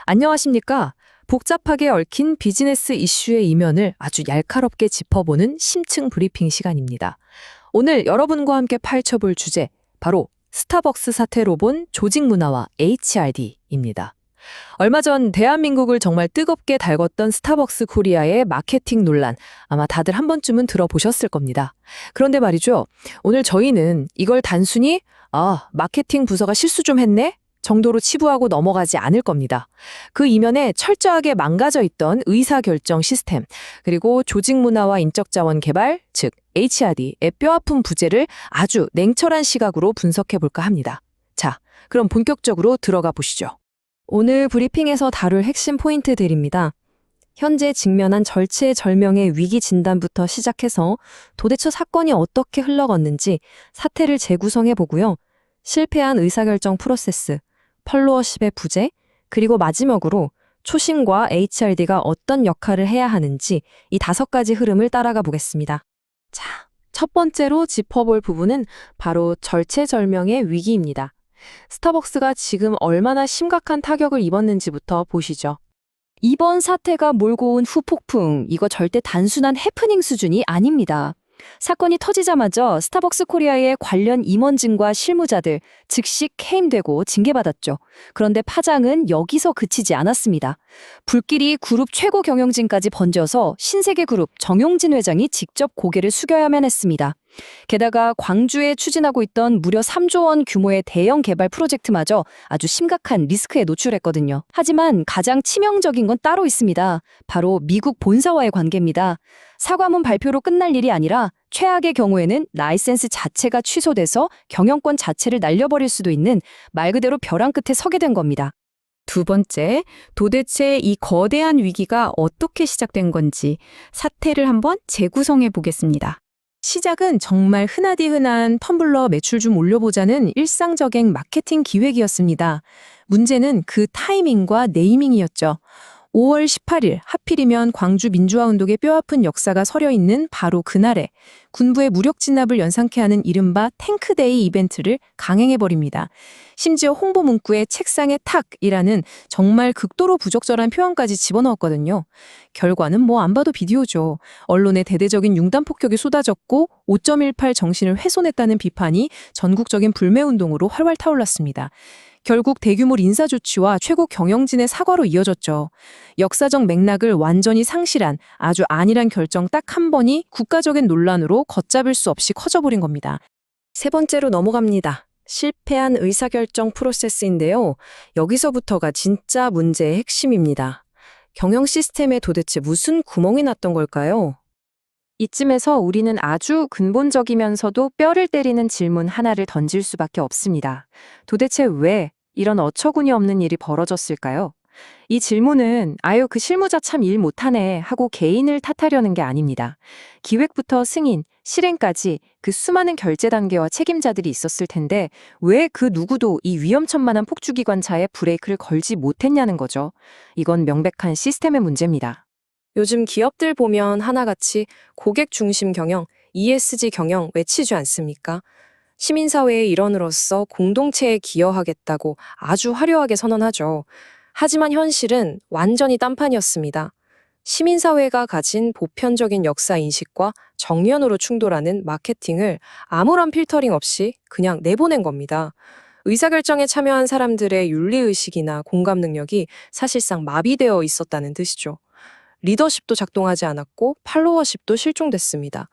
안녕하십니까? 복잡하게 얽힌 비즈니스 이슈의 이면을 아주 얄카롭게 짚어보는 심층 브리핑 시간입니다. 오늘 여러분과 함께 파헤쳐볼 주제, 바로 스타벅스 사태로 본 조직 문화와 HRD입니다. 얼마 전 대한민국을 정말 뜨겁게 달궜던 스타벅스 코리아의 마케팅 논란, 아마 다들 한 번쯤은 들어보셨을 겁니다. 그런데 말이죠, 오늘 저희는 이걸 단순히 마케팅 부서가 실수 좀 했네? 정도로 치부하고 넘어가지 않을 겁니다. 그 이면에 철저하게 망가져 있던 의사결정 시스템, 그리고 조직 문화와 인적자원 개발, 즉 HRD의 뼈아픈 부재를 아주 냉철한 시각으로 분석해 볼까 합니다. 자, 그럼 본격적으로 들어가 보시죠. 오늘 브리핑에서 다룰 핵심 포인트들입니다. 현재 직면한 절체절명의 위기 진단부터 시작해서 도대체 사건이 어떻게 흘러갔는지 사태를 재구성해 보고요. 실패한 의사결정 프로세스, 팔로워십의 부재, 그리고 마지막으로 초심과 HRD가 어떤 역할을 해야 하는지 이 5가지 흐름을 따라가 보겠습니다. 자, 첫 번째로 짚어볼 부분은 바로 절체절명의 위기입니다. 스타벅스가 지금 얼마나 심각한 타격을 입었는지부터 보시죠. 이번 사태가 몰고 온 후폭풍, 이거 절대 단순한 해프닝 수준이 아닙니다. 사건이 터지자마자 스타벅스 코리아의 관련 임원진과 실무자들 즉시 해임되고 징계받았죠. 그런데 파장은 여기서 그치지 않았습니다. 불길이 그룹 최고 경영진까지 번져서 신세계그룹 정용진 회장이 직접 고개를 숙여야만 했습니다. 게다가 광주에 추진하고 있던 무려 3조 원 규모의 대형 개발 프로젝트마저 아주 심각한 리스크에 노출했거든요. 하지만 가장 치명적인 건 따로 있습니다. 바로 미국 본사와의 관계입니다. 사과문 발표로 끝날 일이 아니라 최악의 경우에는 라이센스 자체가 취소돼서 경영권 자체를 날려버릴 수도 있는 말 그대로 벼랑 끝에 서게 된 겁니다. 두 번째, 도대체 이 거대한 위기가 어떻게 시작된 건지 사태를 한번 재구성해 보겠습니다. 시작은 정말 흔하디 흔한 텀블러 매출 좀 올려보자는 일상적인 마케팅 기획이었습니다. 문제는 그 타이밍과 네이밍이었죠. 5월 18일, 하필이면 광주 민주화운동의 뼈아픈 역사가 서려있는 바로 그날에 군부의 무력 진압을 연상케 하는 이른바 탱크데이 이벤트를 강행해버립니다. 심지어 홍보 문구에 책상에 탁이라는 정말 극도로 부적절한 표현까지 집어넣었거든요. 결과는 뭐 안 봐도 비디오죠. 언론에 대대적인 융단 폭격이 쏟아졌고 5.18 정신을 훼손했다는 비판이 전국적인 불매운동으로 활활 타올랐습니다. 결국 대규모 인사조치와 최고 경영진의 사과로 이어졌죠. 역사적 맥락을 완전히 상실한 아주 안일한 결정 딱 한 번이 국가적인 논란으로 걷잡을 수 없이 커져버린 겁니다. 세 번째로 넘어갑니다. 실패한 의사결정 프로세스인데요. 여기서부터가 진짜 문제의 핵심입니다. 경영 시스템에 도대체 무슨 구멍이 났던 걸까요? 이쯤에서 우리는 아주 근본적이면서도 뼈를 때리는 질문 하나를 던질 수밖에 없습니다. 도대체 왜 이런 어처구니 없는 일이 벌어졌을까요? 이 질문은 아유 그 실무자 참 일 못하네 하고 개인을 탓하려는 게 아닙니다. 기획부터 승인, 실행까지 그 수많은 결제 단계와 책임자들이 있었을 텐데 왜 그 누구도 이 위험천만한 폭주기관차에 브레이크를 걸지 못했냐는 거죠. 이건 명백한 시스템의 문제입니다. 요즘 기업들 보면 하나같이 고객 중심 경영, ESG 경영 외치지 않습니까? 시민사회의 일원으로서 공동체에 기여하겠다고 아주 화려하게 선언하죠. 하지만 현실은 완전히 딴판이었습니다. 시민사회가 가진 보편적인 역사인식과 정면으로 충돌하는 마케팅을 아무런 필터링 없이 그냥 내보낸 겁니다. 의사결정에 참여한 사람들의 윤리의식이나 공감 능력이 사실상 마비되어 있었다는 뜻이죠. 리더십도 작동하지 않았고 팔로워십도 실종됐습니다.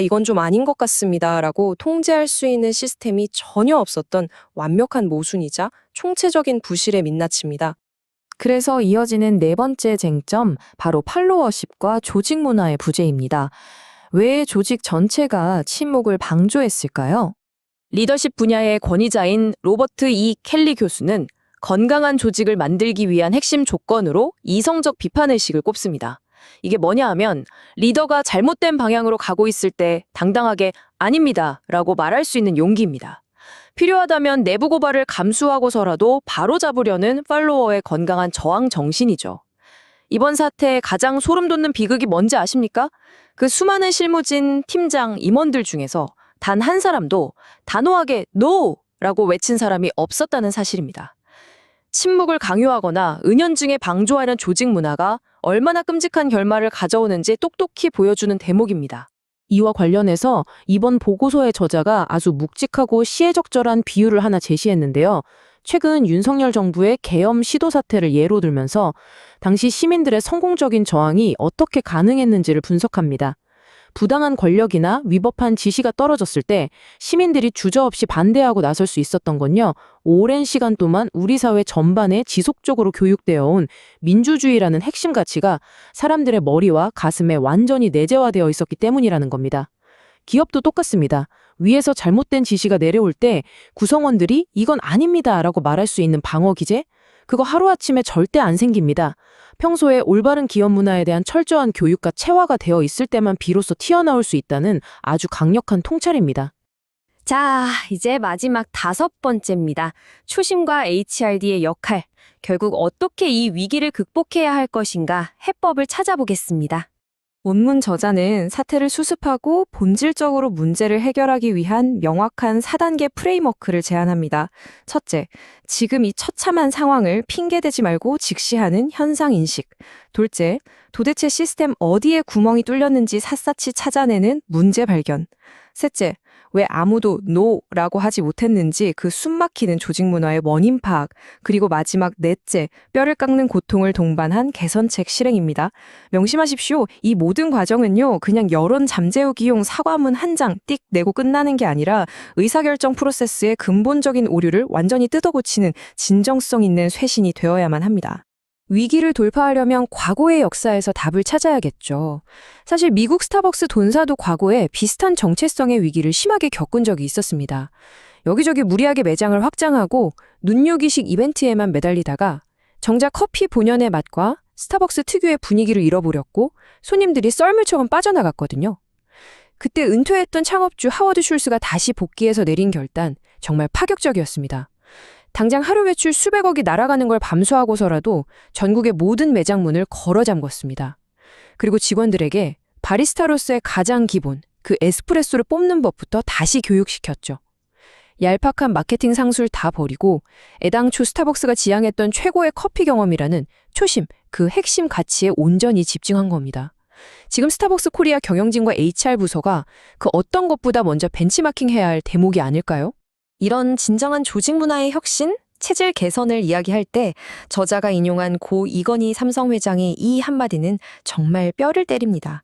이건 좀 아닌 것 같습니다. 라고 통제할 수 있는 시스템이 전혀 없었던 완벽한 모순이자 총체적인 부실의 민낯입니다. 그래서 이어지는 네 번째 쟁점, 바로 팔로워십과 조직 문화의 부재입니다. 왜 조직 전체가 침묵을 방조했을까요? 리더십 분야의 권위자인 로버트 E. 켈리 교수는 건강한 조직을 만들기 위한 핵심 조건으로 이성적 비판의식을 꼽습니다. 이게 뭐냐 하면 리더가 잘못된 방향으로 가고 있을 때 당당하게 아닙니다 라고 말할 수 있는 용기입니다. 필요하다면 내부 고발을 감수하고서라도 바로잡으려는 팔로워의 건강한 저항 정신이죠. 이번 사태의 가장 소름 돋는 비극이 뭔지 아십니까? 그 수많은 실무진, 팀장, 임원들 중에서 단 한 사람도 단호하게 NO! 라고 외친 사람이 없었다는 사실입니다. 침묵을 강요하거나 은연중에 방조하는 조직 문화가 얼마나 끔찍한 결말을 가져오는지 똑똑히 보여주는 대목입니다. 이와 관련해서 이번 보고서의 저자가 아주 묵직하고 시의적절한 비유를 하나 제시했는데요. 최근 윤석열 정부의 계엄 시도 사태를 예로 들면서 당시 시민들의 성공적인 저항이 어떻게 가능했는지를 분석합니다. 부당한 권력이나 위법한 지시가 떨어졌을 때 시민들이 주저없이 반대하고 나설 수 있었던 건요, 오랜 시간 동안 우리 사회 전반에 지속적으로 교육되어 온 민주주의라는 핵심 가치가 사람들의 머리와 가슴에 완전히 내재화되어 있었기 때문이라는 겁니다. 기업도 똑같습니다. 위에서 잘못된 지시가 내려올 때 구성원들이 이건 아닙니다 라고 말할 수 있는 방어 기제? 그거 하루아침에 절대 안 생깁니다. 평소에 올바른 기업 문화에 대한 철저한 교육과 체화가 되어 있을 때만 비로소 튀어나올 수 있다는 아주 강력한 통찰입니다. 자, 이제 마지막 5번째입니다. 초심과 HRD의 역할. 결국 어떻게 이 위기를 극복해야 할 것인가 해법을 찾아보겠습니다. 원문 저자는 사태를 수습하고 본질적으로 문제를 해결하기 위한 명확한 4단계 프레임워크를 제안합니다. 첫째, 지금 이 처참한 상황을 핑계대지 말고 직시하는 현상 인식. 둘째, 도대체 시스템 어디에 구멍이 뚫렸는지 샅샅이 찾아내는 문제 발견. 셋째, 왜 아무도 NO라고 하지 못했는지 그 숨막히는 조직 문화의 원인 파악, 그리고 마지막 넷째, 뼈를 깎는 고통을 동반한 개선책 실행입니다. 명심하십시오. 이 모든 과정은요, 그냥 여론 잠재우기용 사과문 한 장 띡 내고 끝나는 게 아니라 의사결정 프로세스의 근본적인 오류를 완전히 뜯어고치는 진정성 있는 쇄신이 되어야만 합니다. 위기를 돌파하려면 과거의 역사에서 답을 찾아야겠죠. 사실 미국 스타벅스 본사도 과거에 비슷한 정체성의 위기를 심하게 겪은 적이 있었습니다. 여기저기 무리하게 매장을 확장하고 눈요기식 이벤트에만 매달리다가 정작 커피 본연의 맛과 스타벅스 특유의 분위기를 잃어버렸고 손님들이 썰물처럼 빠져나갔거든요. 그때 은퇴했던 창업주 하워드 슐스가 다시 복귀해서 내린 결단, 정말 파격적이었습니다. 당장 하루 매출 수백억이 날아가는 걸 밤수하고서라도 전국의 모든 매장 문을 걸어 잠궜습니다. 그리고 직원들에게 바리스타로서의 가장 기본, 그 에스프레소를 뽑는 법부터 다시 교육시켰죠. 얄팍한 마케팅 상술 다 버리고 애당초 스타벅스가 지향했던 최고의 커피 경험이라는 초심, 그 핵심 가치에 온전히 집중한 겁니다. 지금 스타벅스 코리아 경영진과 HR 부서가 그 어떤 것보다 먼저 벤치마킹해야 할 대목이 아닐까요? 이런 진정한 조직 문화의 혁신, 체질 개선을 이야기할 때 저자가 인용한 고 이건희 삼성 회장의 이 한마디는 정말 뼈를 때립니다.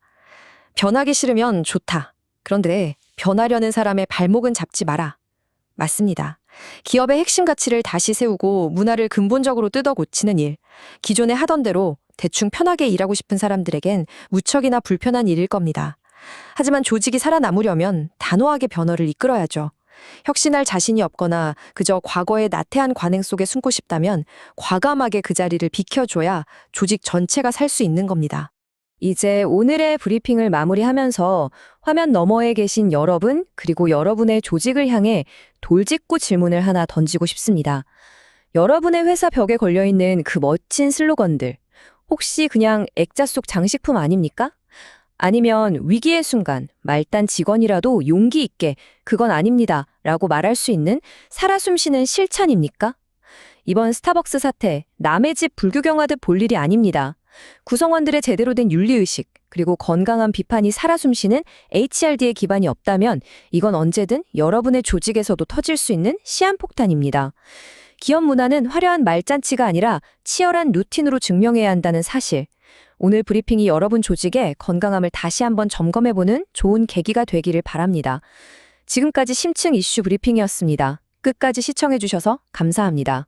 변하기 싫으면 좋다. 그런데 변하려는 사람의 발목은 잡지 마라. 맞습니다. 기업의 핵심 가치를 다시 세우고 문화를 근본적으로 뜯어 고치는 일. 기존에 하던 대로 대충 편하게 일하고 싶은 사람들에겐 무척이나 불편한 일일 겁니다. 하지만 조직이 살아남으려면 단호하게 변화를 이끌어야죠. 혁신할 자신이 없거나 그저 과거의 나태한 관행 속에 숨고 싶다면 과감하게 그 자리를 비켜줘야 조직 전체가 살 수 있는 겁니다. 이제 오늘의 브리핑을 마무리하면서 화면 너머에 계신 여러분, 그리고 여러분의 조직을 향해 돌직구 질문을 하나 던지고 싶습니다. 여러분의 회사 벽에 걸려있는 그 멋진 슬로건들, 혹시 그냥 액자 속 장식품 아닙니까? 아니면 위기의 순간 말단 직원이라도 용기 있게 그건 아닙니다 라고 말할 수 있는 살아 숨쉬는 실천입니까? 이번 스타벅스 사태, 남의 집 불구경하듯 볼 일이 아닙니다. 구성원들의 제대로 된 윤리의식, 그리고 건강한 비판이 살아 숨쉬는 HRD의 기반이 없다면 이건 언제든 여러분의 조직에서도 터질 수 있는 시한폭탄입니다. 기업 문화는 화려한 말잔치가 아니라 치열한 루틴으로 증명해야 한다는 사실. 오늘 브리핑이 여러분 조직의 건강함을 다시 한번 점검해보는 좋은 계기가 되기를 바랍니다. 지금까지 심층 이슈 브리핑이었습니다. 끝까지 시청해주셔서 감사합니다.